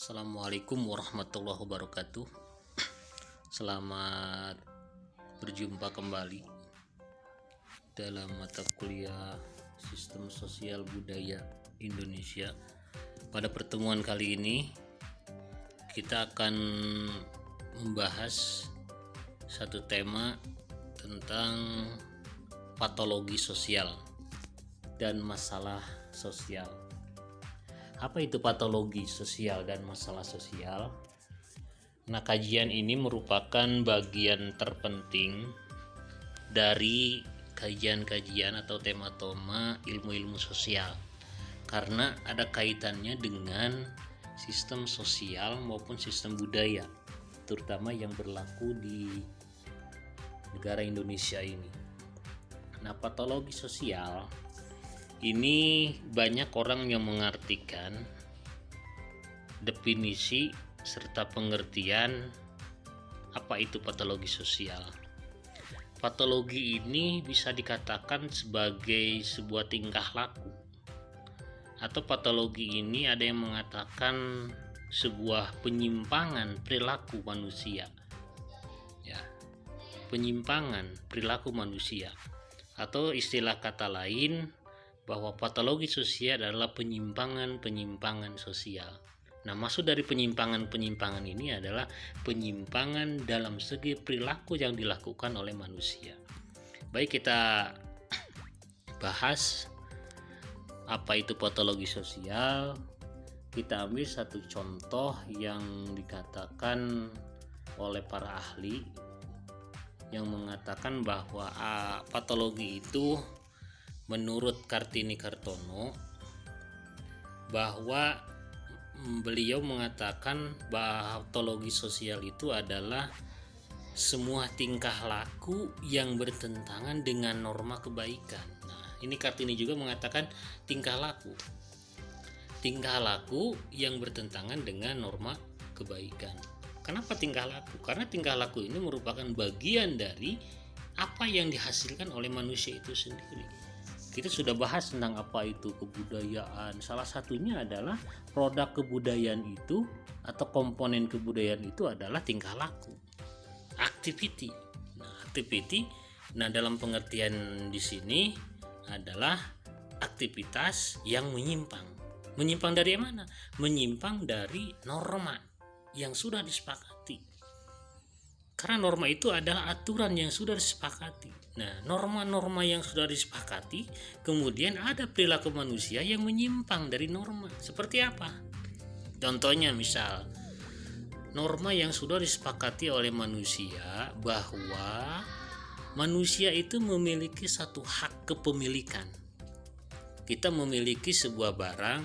Assalamualaikum warahmatullahi wabarakatuh. Selamat berjumpa kembali dalam mata kuliah Sistem Sosial Budaya Indonesia. Pada pertemuan kali ini kita akan membahas satu tema tentang patologi sosial dan masalah sosial. Apa itu patologi sosial dan masalah sosial? Nah, kajian ini merupakan bagian terpenting dari kajian-kajian atau tema-tema ilmu-ilmu sosial karena ada kaitannya dengan sistem sosial maupun sistem budaya, terutama yang berlaku di negara Indonesia ini. Nah, patologi sosial ini banyak orang yang mengartikan definisi serta pengertian apa itu patologi sosial. Patologi ini bisa dikatakan sebagai sebuah tingkah laku, atau patologi ini ada yang mengatakan sebuah penyimpangan perilaku manusia, ya, penyimpangan perilaku manusia, atau istilah kata lain bahwa patologi sosial adalah penyimpangan sosial. Nah, maksud dari penyimpangan ini adalah penyimpangan dalam segi perilaku yang dilakukan oleh manusia. Baik, kita bahas apa itu patologi sosial. Kita ambil satu contoh yang dikatakan oleh para ahli yang mengatakan bahwa patologi itu menurut Kartini Kartono, bahwa beliau mengatakan bahwa patologi sosial itu adalah semua tingkah laku yang bertentangan dengan norma kebaikan. Nah, ini Kartini juga mengatakan tingkah laku yang bertentangan dengan norma kebaikan. Kenapa tingkah laku? Karena tingkah laku ini merupakan bagian dari apa yang dihasilkan oleh manusia itu sendiri. Kita sudah bahas tentang apa itu kebudayaan. Salah satunya adalah produk kebudayaan itu atau komponen kebudayaan itu adalah tingkah laku, activity. Nah, dalam pengertian di sini adalah aktivitas yang menyimpang. Menyimpang dari mana? Menyimpang dari norma yang sudah disepakati. Karena norma itu adalah aturan yang sudah disepakati. Nah, norma-norma yang sudah disepakati, kemudian ada perilaku manusia yang menyimpang dari norma. Seperti apa? Contohnya misal, norma yang sudah disepakati oleh manusia bahwa manusia itu memiliki satu hak kepemilikan. Kita memiliki sebuah barang,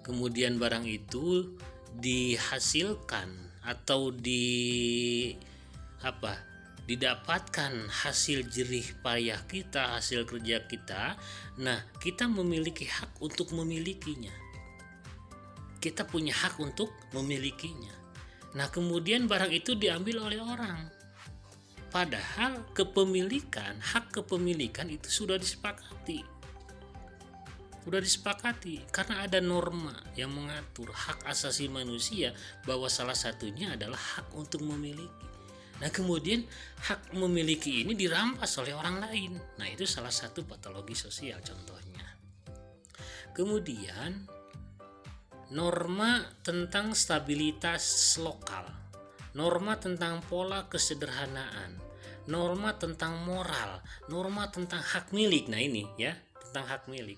kemudian barang itu dihasilkan atau didapatkan hasil jerih payah kita, hasil kerja kita. Nah, kita memiliki hak untuk memilikinya. Kita punya hak untuk memilikinya. Nah, kemudian barang itu diambil oleh orang. Padahal hak kepemilikan itu sudah disepakati. Karena ada norma yang mengatur hak asasi manusia bahwa salah satunya adalah hak untuk memiliki. Nah, kemudian hak memiliki ini dirampas oleh orang lain. Nah, itu salah satu patologi sosial contohnya. Kemudian norma tentang stabilitas lokal, norma tentang pola kesederhanaan, norma tentang moral, norma tentang hak milik. Nah, ini ya, tentang hak milik.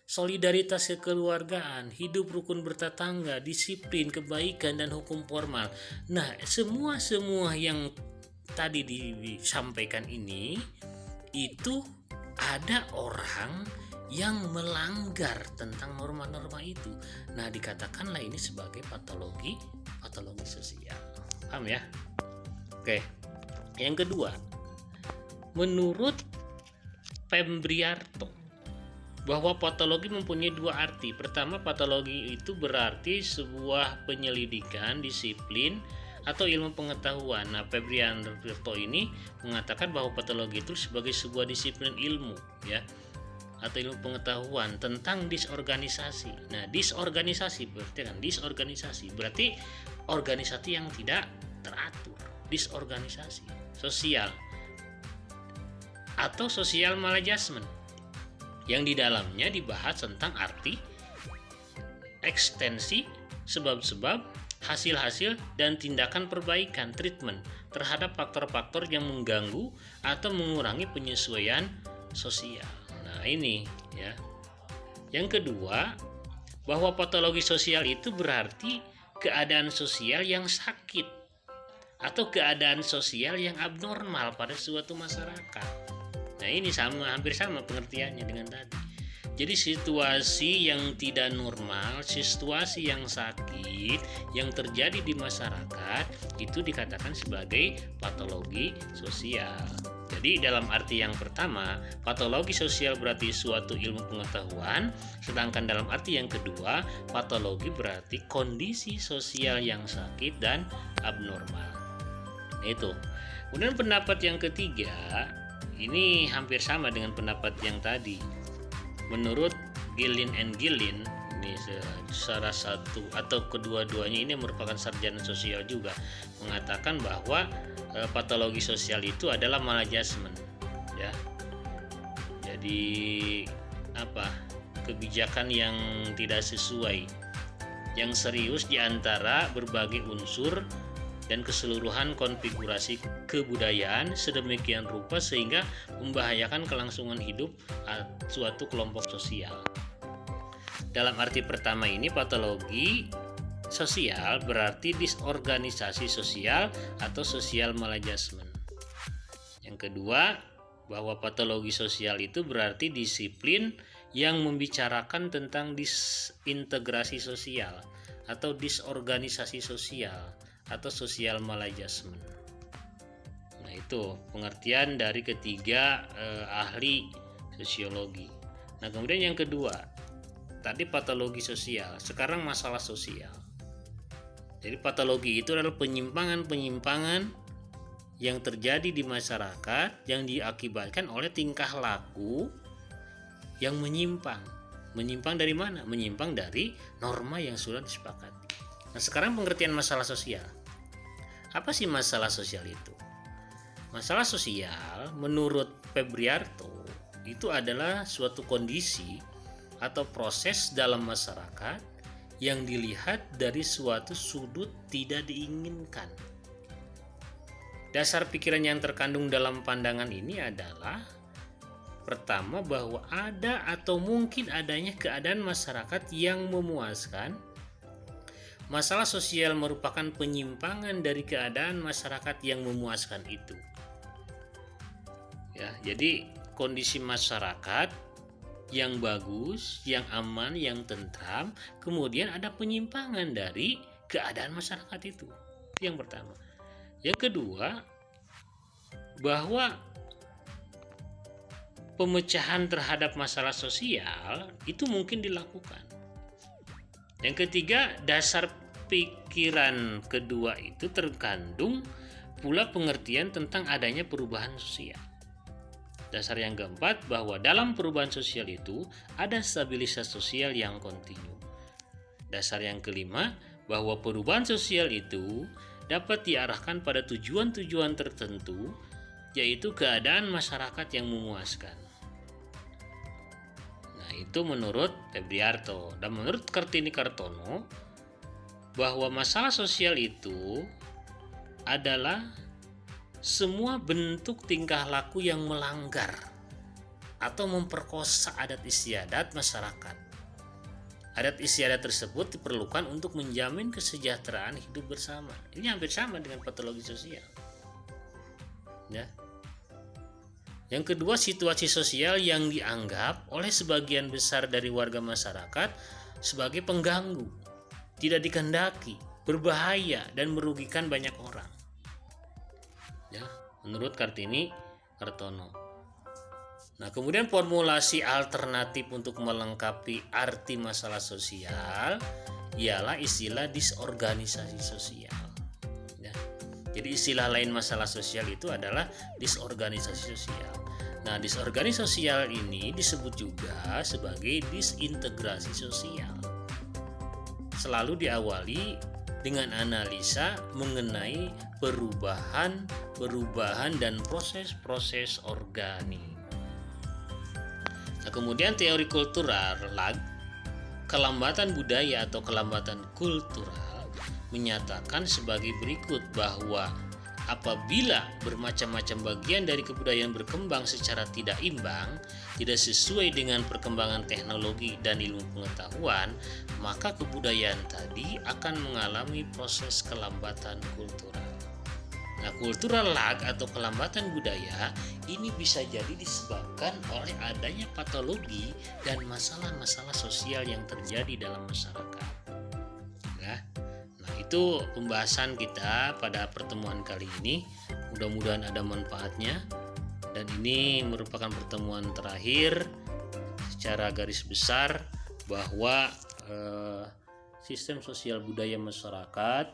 Solidaritas kekeluargaan, hidup rukun bertetangga, disiplin, kebaikan, dan hukum formal. Nah, semua yang tadi disampaikan ini, itu ada orang yang melanggar tentang norma-norma itu. Nah, dikatakanlah ini sebagai patologi sosial. Paham ya? Oke. Yang kedua, menurut Pembriarto, bahwa patologi mempunyai dua arti. Pertama, patologi itu berarti sebuah penyelidikan, disiplin, atau ilmu pengetahuan. Nah, Pembriarto ini mengatakan bahwa patologi itu sebagai sebuah disiplin ilmu, ya. atau ilmu pengetahuan tentang disorganisasi. Nah, disorganisasi berarti organisasi yang tidak teratur, disorganisasi sosial atau social maladjustment, yang di dalamnya dibahas tentang arti, ekstensi, sebab-sebab, hasil-hasil, dan tindakan perbaikan treatment terhadap faktor-faktor yang mengganggu atau mengurangi penyesuaian sosial. Nah, ini ya. Yang kedua, bahwa patologi sosial itu berarti keadaan sosial yang sakit atau keadaan sosial yang abnormal pada suatu masyarakat. Nah, ini hampir sama pengertiannya dengan tadi. Jadi situasi yang tidak normal, situasi yang sakit yang terjadi di masyarakat itu dikatakan sebagai patologi sosial. Jadi dalam arti yang pertama, patologi sosial berarti suatu ilmu pengetahuan, sedangkan dalam arti yang kedua, patologi berarti kondisi sosial yang sakit dan abnormal. Nah, itu. Kemudian pendapat yang ketiga, ini hampir sama dengan pendapat yang tadi. Menurut Gillin and Gillin, ini salah satu atau kedua-duanya ini merupakan sarjana sosial juga, mengatakan bahwa patologi sosial itu adalah maladjustment, ya. Jadi kebijakan yang tidak sesuai, yang serius di antara berbagai unsur dan keseluruhan konfigurasi kebudayaan sedemikian rupa sehingga membahayakan kelangsungan hidup suatu kelompok sosial. Dalam arti pertama ini, patologi sosial berarti disorganisasi sosial atau social maladjustment. Yang kedua, bahwa patologi sosial itu berarti disiplin yang membicarakan tentang disintegrasi sosial atau disorganisasi sosial atau social maladjustment. Nah, itu pengertian dari ketiga ahli sosiologi. Nah, kemudian yang kedua, tadi patologi sosial, sekarang masalah sosial. Jadi patologi itu adalah penyimpangan-penyimpangan yang terjadi di masyarakat yang diakibatkan oleh tingkah laku yang menyimpang. Menyimpang dari mana? Menyimpang dari norma yang sudah disepakati. Nah, sekarang pengertian masalah sosial. Apa sih masalah sosial itu? Masalah sosial menurut Febriarto itu adalah suatu kondisi atau proses dalam masyarakat yang dilihat dari suatu sudut tidak diinginkan. Dasar pikiran yang terkandung dalam pandangan ini adalah pertama, bahwa ada atau mungkin adanya keadaan masyarakat yang memuaskan. Masalah sosial merupakan penyimpangan dari keadaan masyarakat yang memuaskan itu. Ya, jadi kondisi masyarakat yang bagus, yang aman, yang tentram, kemudian ada penyimpangan dari keadaan masyarakat itu. Yang pertama. Yang kedua, bahwa pemecahan terhadap masalah sosial itu mungkin dilakukan. Yang ketiga, dasar pikiran kedua itu terkandung pula pengertian tentang adanya perubahan sosial. Dasar yang keempat, bahwa dalam perubahan sosial itu ada stabilitas sosial yang kontinu. Dasar yang kelima, bahwa perubahan sosial itu dapat diarahkan pada tujuan-tujuan tertentu, yaitu keadaan masyarakat yang memuaskan. Nah, itu menurut Febriarto. Dan menurut Kartini-Kartono, bahwa masalah sosial itu adalah semua bentuk tingkah laku yang melanggar atau memperkosa adat istiadat masyarakat. Adat istiadat tersebut diperlukan untuk menjamin kesejahteraan hidup bersama. Ini hampir sama dengan patologi sosial. Ya. Yang kedua, situasi sosial yang dianggap oleh sebagian besar dari warga masyarakat sebagai pengganggu, tidak dikehendaki, berbahaya, dan merugikan banyak orang. Ya, menurut Kartini-Kartono. Nah, kemudian formulasi alternatif untuk melengkapi arti masalah sosial ialah istilah disorganisasi sosial. Ya. Jadi istilah lain masalah sosial itu adalah disorganisasi sosial. Nah, disorganisasi sosial ini disebut juga sebagai disintegrasi sosial. Selalu diawali dengan analisa mengenai perubahan dan proses-proses organik. Nah, kemudian teori kultural, kelambatan budaya atau kelambatan kultural menyatakan sebagai berikut bahwa apabila bermacam-macam bagian dari kebudayaan berkembang secara tidak imbang, tidak sesuai dengan perkembangan teknologi dan ilmu pengetahuan, maka kebudayaan tadi akan mengalami proses kelambatan kultural. Nah, cultural lag atau kelambatan budaya ini bisa jadi disebabkan oleh adanya patologi dan masalah-masalah sosial yang terjadi dalam masyarakat. Nah, itu pembahasan kita pada pertemuan kali ini. Mudah-mudahan ada manfaatnya. Dan ini merupakan pertemuan terakhir secara garis besar bahwa sistem sosial budaya masyarakat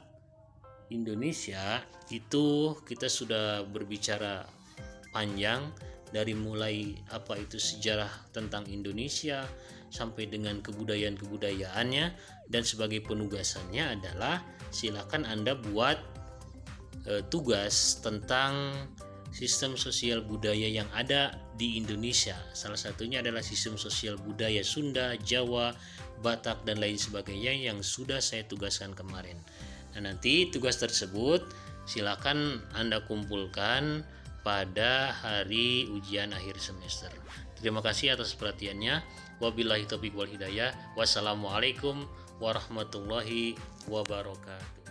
Indonesia itu kita sudah berbicara panjang dari mulai apa itu sejarah tentang Indonesia sampai dengan kebudayaan-kebudayaannya, dan sebagai penugasannya adalah silakan Anda buat tugas tentang sistem sosial budaya yang ada di Indonesia. Salah satunya adalah sistem sosial budaya Sunda, Jawa, Batak dan lain sebagainya yang sudah saya tugaskan kemarin. Nah, nanti tugas tersebut silakan Anda kumpulkan pada hari ujian akhir semester. Terima kasih atas perhatiannya. Wabillahi taufiq wal hidayah. Wassalamualaikum warahmatullahi wabarakatuh.